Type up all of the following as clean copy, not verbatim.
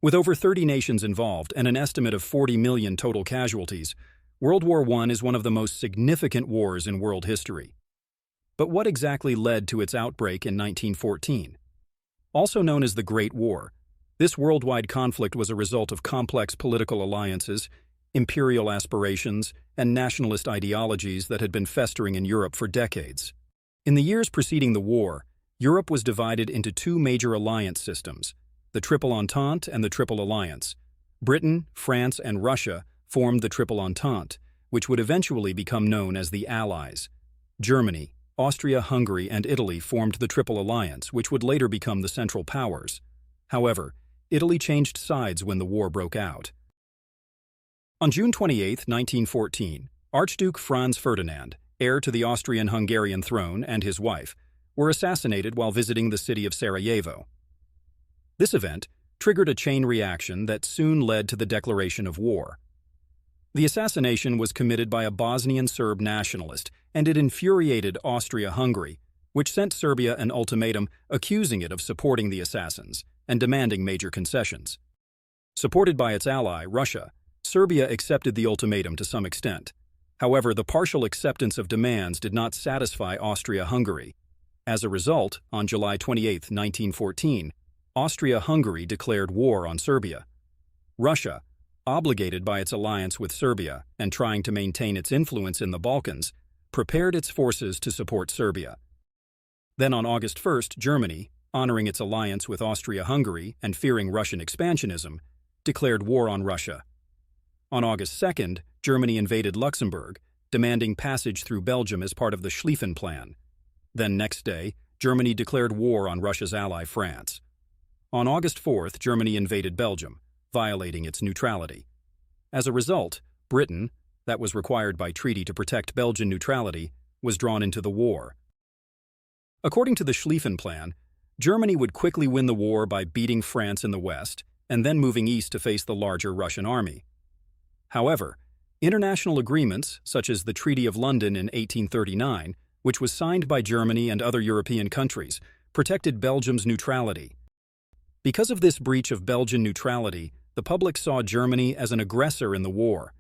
With over 30 nations involved and an estimate of 40 million total casualties, World War I is one of the most significant wars in world history. But what exactly led to its outbreak in 1914? Also known as the Great War, this worldwide conflict was a result of complex political alliances, imperial aspirations, and nationalist ideologies that had been festering in Europe for decades. In the years preceding the war, Europe was divided into two major alliance systems, the Triple Entente and the Triple Alliance. Britain, France, and Russia formed the Triple Entente, which would eventually become known as the Allies. Germany, Austria, Hungary, and Italy formed the Triple Alliance, which would later become the Central Powers. However, Italy changed sides when the war broke out. On June 28, 1914, Archduke Franz Ferdinand, heir to the Austrian-Hungarian throne, and his wife, were assassinated while visiting the city of Sarajevo. This event triggered a chain reaction that soon led to the declaration of war. The assassination was committed by a Bosnian Serb nationalist, and it infuriated Austria-Hungary, which sent Serbia an ultimatum accusing it of supporting the assassins and demanding major concessions. Supported by its ally, Russia, Serbia accepted the ultimatum to some extent. However, the partial acceptance of demands did not satisfy Austria-Hungary. As a result, on July 28, 1914, Austria-Hungary declared war on Serbia. Russia, obligated by its alliance with Serbia and trying to maintain its influence in the Balkans, prepared its forces to support Serbia. Then on August 1st, Germany, honoring its alliance with Austria-Hungary and fearing Russian expansionism, declared war on Russia. On August 2nd, Germany invaded Luxembourg, demanding passage through Belgium as part of the Schlieffen Plan. Then next day, Germany declared war on Russia's ally France. On August 4th, Germany invaded Belgium, violating its neutrality. As a result, Britain, that was required by treaty to protect Belgian neutrality, was drawn into the war. According to the Schlieffen Plan, Germany would quickly win the war by beating France in the west and then moving east to face the larger Russian army. However, international agreements, such as the Treaty of London in 1839, which was signed by Germany and other European countries, protected Belgium's neutrality. Because of this breach of Belgian neutrality, the public saw Germany as an aggressor in the war.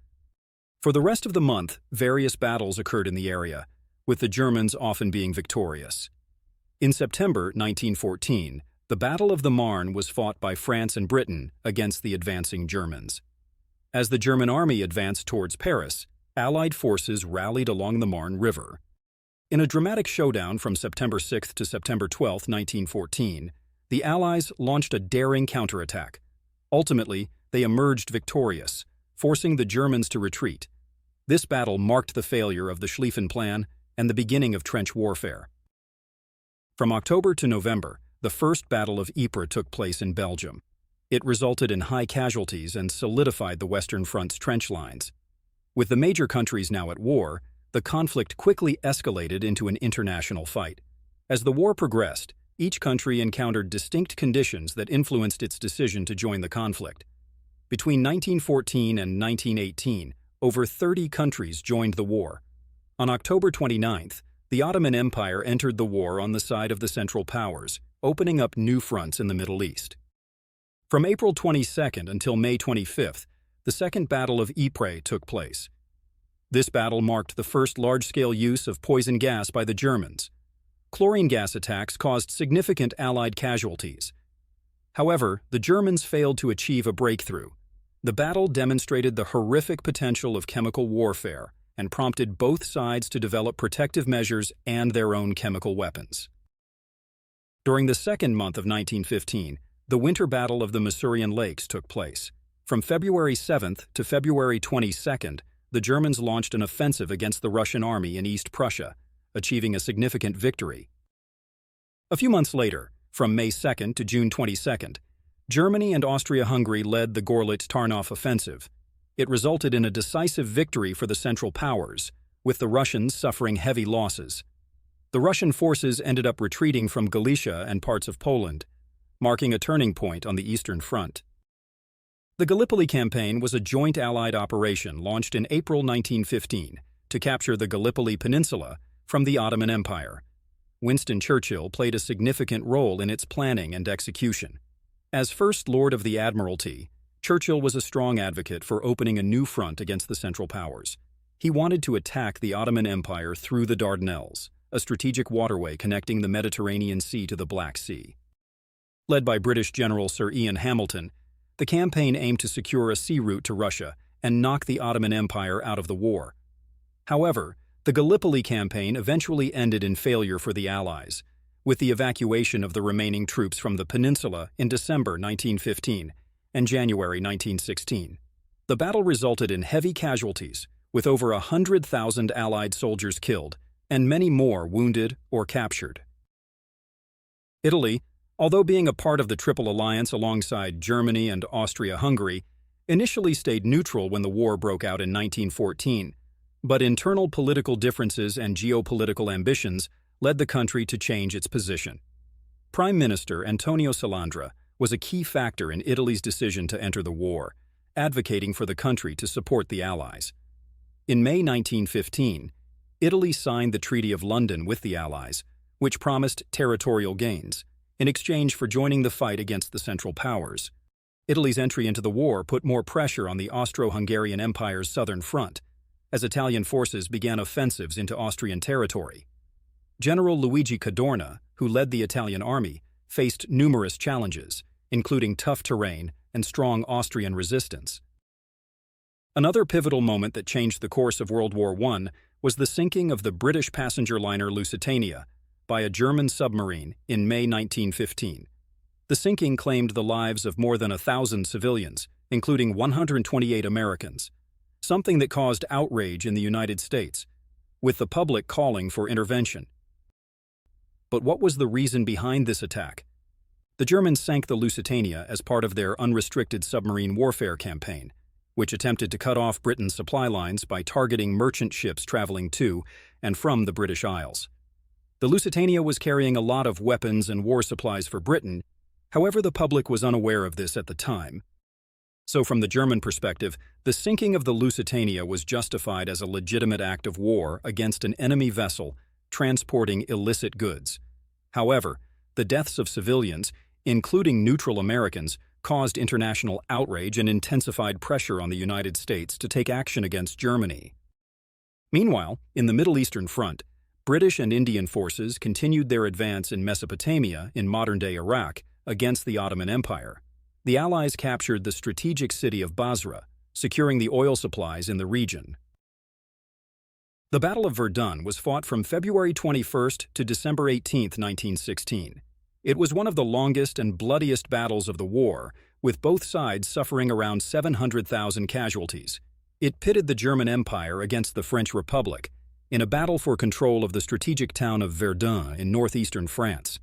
For the rest of the month, various battles occurred in the area, with the Germans often being victorious. In September 1914, the Battle of the Marne was fought by France and Britain against the advancing Germans. As the German army advanced towards Paris, Allied forces rallied along the Marne River. In a dramatic showdown from September 6 to September 12, 1914, the Allies launched a daring counterattack. Ultimately, they emerged victorious, forcing the Germans to retreat. This battle marked the failure of the Schlieffen Plan and the beginning of trench warfare. From October to November, the First Battle of Ypres took place in Belgium. It resulted in high casualties and solidified the Western Front's trench lines. With the major countries now at war, the conflict quickly escalated into an international fight. As the war progressed, each country encountered distinct conditions that influenced its decision to join the conflict. Between 1914 and 1918, over 30 countries joined the war. On October 29th, the Ottoman Empire entered the war on the side of the Central Powers, opening up new fronts in the Middle East. From April 22nd until May 25th, the Second Battle of Ypres took place. This battle marked the first large-scale use of poison gas by the Germans. Chlorine gas attacks caused significant Allied casualties. However, the Germans failed to achieve a breakthrough. The battle demonstrated the horrific potential of chemical warfare and prompted both sides to develop protective measures and their own chemical weapons. During the second month of 1915, the Winter Battle of the Masurian Lakes took place. From February 7th to February 22nd, the Germans launched an offensive against the Russian army in East Prussia, achieving a significant victory. A few months later, from May 2nd to June 22nd, Germany and Austria-Hungary led the Gorlitz-Tarnow offensive. It resulted in a decisive victory for the Central Powers, with the Russians suffering heavy losses. The Russian forces ended up retreating from Galicia and parts of Poland, marking a turning point on the Eastern Front. The Gallipoli Campaign was a joint Allied operation launched in April 1915 to capture the Gallipoli Peninsula from the Ottoman Empire. Winston Churchill played a significant role in its planning and execution. As First Lord of the Admiralty, Churchill was a strong advocate for opening a new front against the Central Powers. He wanted to attack the Ottoman Empire through the Dardanelles, a strategic waterway connecting the Mediterranean Sea to the Black Sea. Led by British General Sir Ian Hamilton, the campaign aimed to secure a sea route to Russia and knock the Ottoman Empire out of the war. However, the Gallipoli campaign eventually ended in failure for the Allies, with the evacuation of the remaining troops from the peninsula in December 1915 and January 1916. The battle resulted in heavy casualties, with over 100,000 Allied soldiers killed and many more wounded or captured. Italy, although being a part of the Triple Alliance alongside Germany and Austria-Hungary, initially stayed neutral when the war broke out in 1914, but internal political differences and geopolitical ambitions led the country to change its position. Prime Minister Antonio Salandra was a key factor in Italy's decision to enter the war, advocating for the country to support the Allies. In May 1915, Italy signed the Treaty of London with the Allies, which promised territorial gains, in exchange for joining the fight against the Central Powers. Italy's entry into the war put more pressure on the Austro-Hungarian Empire's southern front, as Italian forces began offensives into Austrian territory. General Luigi Cadorna, who led the Italian army, faced numerous challenges, including tough terrain and strong Austrian resistance. Another pivotal moment that changed the course of World War I was the sinking of the British passenger liner Lusitania by a German submarine in May 1915. The sinking claimed the lives of more than 1,000 civilians, including 128 Americans, something that caused outrage in the United States, with the public calling for intervention. But what was the reason behind this attack? The Germans sank the Lusitania as part of their unrestricted submarine warfare campaign, which attempted to cut off Britain's supply lines by targeting merchant ships traveling to and from the British Isles. The Lusitania was carrying a lot of weapons and war supplies for Britain, however the public was unaware of this at the time. So from the German perspective, the sinking of the Lusitania was justified as a legitimate act of war against an enemy vessel transporting illicit goods. However, the deaths of civilians, including neutral Americans, caused international outrage and intensified pressure on the United States to take action against Germany. Meanwhile, in the Middle Eastern front, British and Indian forces continued their advance in Mesopotamia, in modern-day Iraq, against the Ottoman Empire. The Allies captured the strategic city of Basra, securing the oil supplies in the region. The Battle of Verdun was fought from February 21st to December 18, 1916. It was one of the longest and bloodiest battles of the war, with both sides suffering around 700,000 casualties. It pitted the German Empire against the French Republic in a battle for control of the strategic town of Verdun in northeastern France.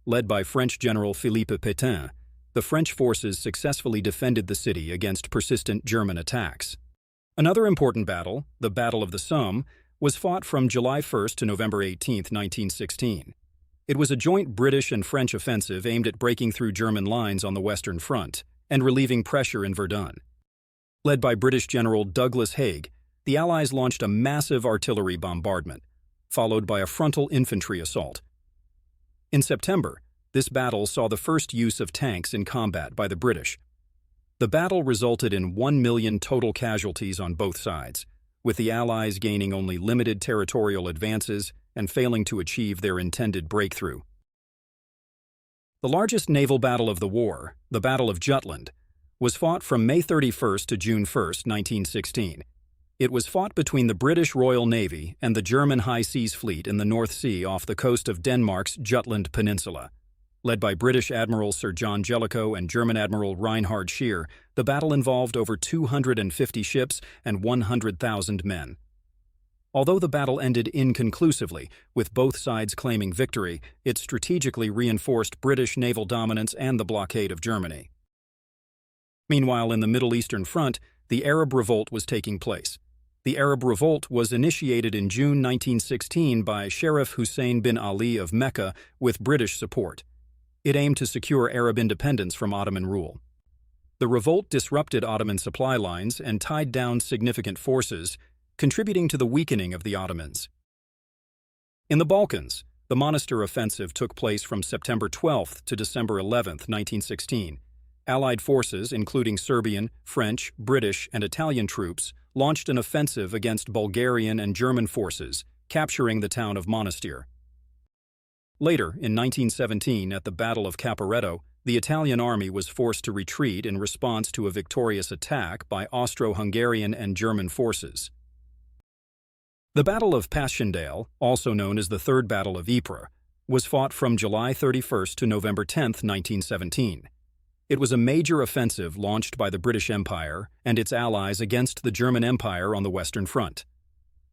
Led by French General Philippe Pétain, the French forces successfully defended the city against persistent German attacks. Another important battle, the Battle of the Somme, was fought from July 1st to November 18, 1916. It was a joint British and French offensive aimed at breaking through German lines on the Western Front and relieving pressure in Verdun. Led by British General Douglas Haig, the Allies launched a massive artillery bombardment, followed by a frontal infantry assault. In September, this battle saw the first use of tanks in combat by the British. The battle resulted in 1 million total casualties on both sides, with the Allies gaining only limited territorial advances and failing to achieve their intended breakthrough. The largest naval battle of the war, the Battle of Jutland, was fought from May 31st to June 1st, 1916. It was fought between the British Royal Navy and the German High Seas Fleet in the North Sea off the coast of Denmark's Jutland Peninsula. Led by British Admiral Sir John Jellicoe and German Admiral Reinhard Scheer, the battle involved over 250 ships and 100,000 men. Although the battle ended inconclusively, with both sides claiming victory, it strategically reinforced British naval dominance and the blockade of Germany. Meanwhile, in the Middle Eastern front, the Arab Revolt was taking place. The Arab Revolt was initiated in June 1916 by Sharif Hussein bin Ali of Mecca with British support. It aimed to secure Arab independence from Ottoman rule. The revolt disrupted Ottoman supply lines and tied down significant forces, contributing to the weakening of the Ottomans. In the Balkans, The Monastir offensive took place from September 12 to December 11, 1916. Allied forces, including Serbian, French, British, and Italian troops, launched an offensive against Bulgarian and German forces, capturing the town of Monastir. Later, in 1917, at the Battle of Caporetto, the Italian army was forced to retreat in response to a victorious attack by Austro-Hungarian and German forces. The Battle of Passchendaele, also known as the Third Battle of Ypres, was fought from July 31 to November 10, 1917. It was a major offensive launched by the British Empire and its allies against the German Empire on the Western Front.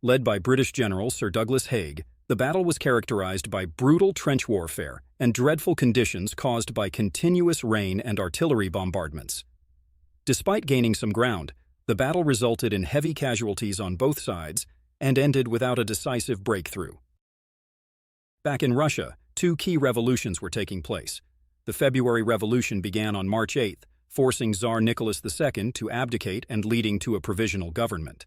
Led by British General Sir Douglas Haig, the battle was characterized by brutal trench warfare and dreadful conditions caused by continuous rain and artillery bombardments. Despite gaining some ground, the battle resulted in heavy casualties on both sides and ended without a decisive breakthrough. Back in Russia, two key revolutions were taking place. The February Revolution began on March 8, forcing Tsar Nicholas II to abdicate and leading to a provisional government.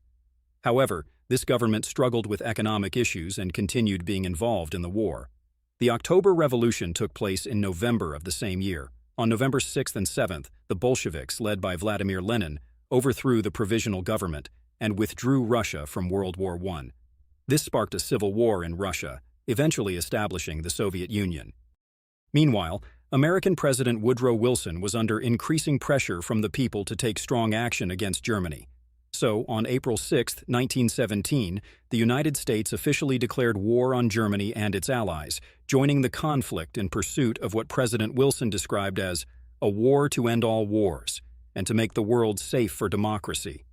However, this government struggled with economic issues and continued being involved in the war. The October Revolution took place in November of the same year. On November 6th and 7th, the Bolsheviks, led by Vladimir Lenin, overthrew the provisional government and withdrew Russia from World War I. This sparked a civil war in Russia, eventually establishing the Soviet Union. Meanwhile, American President Woodrow Wilson was under increasing pressure from the people to take strong action against Germany. So, on April 6, 1917, the United States officially declared war on Germany and its allies, joining the conflict in pursuit of what President Wilson described as a war to end all wars and to make the world safe for democracy.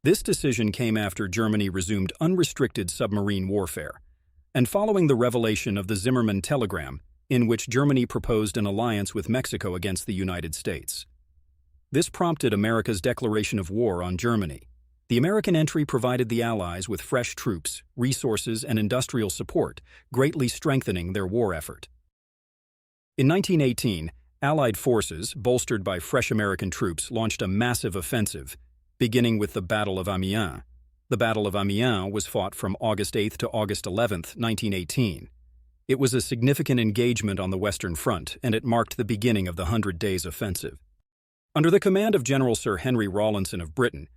This decision came after Germany resumed unrestricted submarine warfare, and following the revelation of the Zimmermann telegram, in which Germany proposed an alliance with Mexico against the United States. This prompted America's declaration of war on Germany. The American entry provided the Allies with fresh troops, resources, and industrial support, greatly strengthening their war effort. In 1918, Allied forces, bolstered by fresh American troops, launched a massive offensive, beginning with the Battle of Amiens. The Battle of Amiens was fought from August 8 to August 11, 1918. It was a significant engagement on the Western Front, and it marked the beginning of the 100 Days Offensive. Under the command of General Sir Henry Rawlinson of Britain,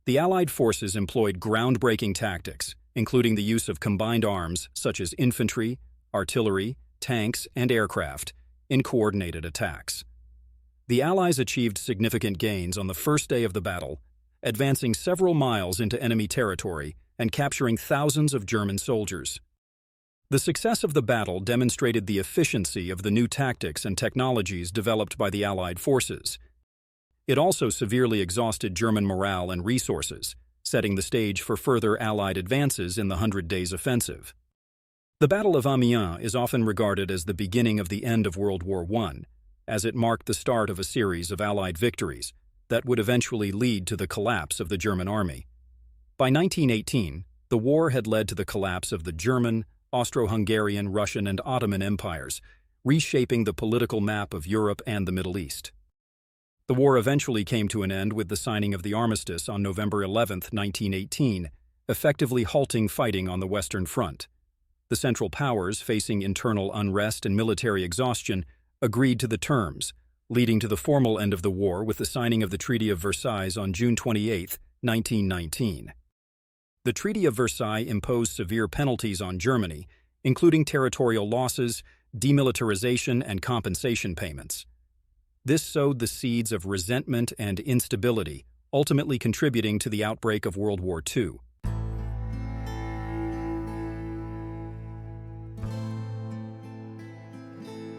the Allied forces employed groundbreaking tactics, including the use of combined arms such as infantry, artillery, tanks, and aircraft, in coordinated attacks. The Allies achieved significant gains on the first day of the battle, advancing several miles into enemy territory and capturing thousands of German soldiers. The success of the battle demonstrated the efficiency of the new tactics and technologies developed by the Allied forces. It also severely exhausted German morale and resources, setting the stage for further Allied advances in the 100 Days Offensive. The Battle of Amiens is often regarded as the beginning of the end of World War I, as it marked the start of a series of Allied victories that would eventually lead to the collapse of the German army. By 1918, the war had led to the collapse of the German, Austro-Hungarian, Russian, and Ottoman empires, reshaping the political map of Europe and the Middle East. The war eventually came to an end with the signing of the armistice on November 11, 1918, effectively halting fighting on the Western Front. The Central Powers, facing internal unrest and military exhaustion, agreed to the terms, leading to the formal end of the war with the signing of the Treaty of Versailles on June 28, 1919. The Treaty of Versailles imposed severe penalties on Germany, including territorial losses, demilitarization, and compensation payments. This sowed the seeds of resentment and instability, ultimately contributing to the outbreak of World War II.